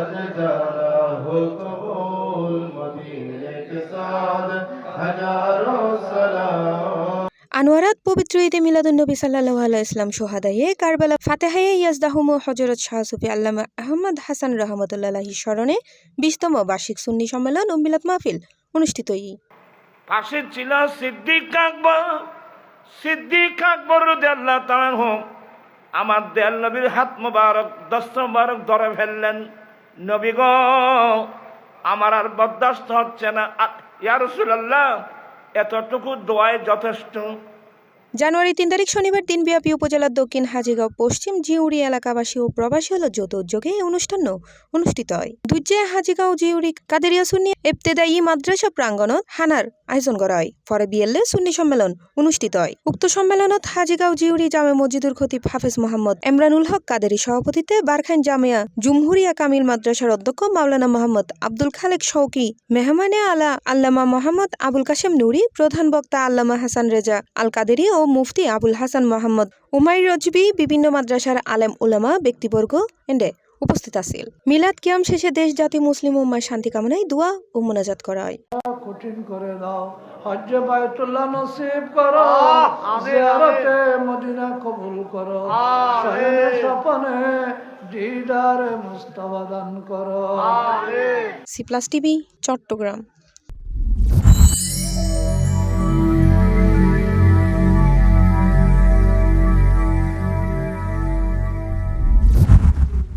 आज जाना हो कबूल मदीने के साथ हजारों सलाम। আনোয়ারাত পবিত্র ঈদে মিলাদুন্নবী সাল্লাল্লাহু আলাইহি ইসলাম সোহাদায়ে কারবালা ফাতেহায়ে ইয়াজদাহুম হযরত শাহ সুফি আল্লামা আহমদ হাসান রহমতুল্লাহি স্মরণে 20তম বার্ষিক সুন্নি সম্মেলন ও মিলাদ মাহফিল অনুষ্ঠিত। পাশে ছিল সিদ্দিক আকবর রাদিয়াল্লাহু তাআলা আনহু। আমার দয়াল নবীর হাত মোবারক দস্ত মোবারক ধরে ফেললেন, নবী গো আমার আর বরদাস্ত হচ্ছে না, ইয়া রাসূলুল্লাহ এতটুকু দোয়ায় যথেষ্ট। জানুয়ারি 3 তারিখ শনিবার দিনব্যাপী উপজেলার দক্ষিণ হাজীগাঁও পশ্চিম জিউড়ি এলাকাবাসী ও প্রবাসী হল যৌথ উদ্যোগে এই অনুষ্ঠান অনুষ্ঠিত হয়। দুজে হাজীগাঁও জিউড়ি কাদেরিয়া সুন্নি ইবতেদায়ী মাদ্রাসা প্রাঙ্গণত হানার আয়োজন করা হয়। পরে বিএলএ সুন্নি সম্মেলন অনুষ্ঠিত হয়। উক্ত সম্মেলনত হাজীগাঁও জিউড়ি জামে মসজিদুল খতিব হাফেজ মোহাম্মদ এমরানুল হক কাদেরি সভাপতিত্বে বারখান জামিয়া জুমহুরিয়া কামিল মাদ্রাসার অধ্যক্ষ মাওলানা মোহাম্মদ আব্দুল খালেক শৌকি, মেহমানে আলা আল্লামা মোহাম্মদ আবুল কাশেম নুরি, প্রধান বক্তা আল্লামা হাসান রেজা আল কাদেরি ও মুফতি আবুল হাসান মোহাম্মদ উমাইর রজবি, বিভিন্ন মাদ্রাসার আলেম উলামা ব্যক্তিবর্গ উপস্থিত আছিল। মিলাদ কিয়াম শেষে দেশ জাতি মুসলিম উম্মার শান্তি কামনায় দোয়া ও মোনাজাত করা হয়। কঠিন করে দাও, হজ্জ বাইতুল্লাহ নসিব করো, জিয়ারতে মদিনা কবুল করো, শহীদ স্বপনে দিদারে মুস্তাফা দান করো। C plus TV, Chittagong.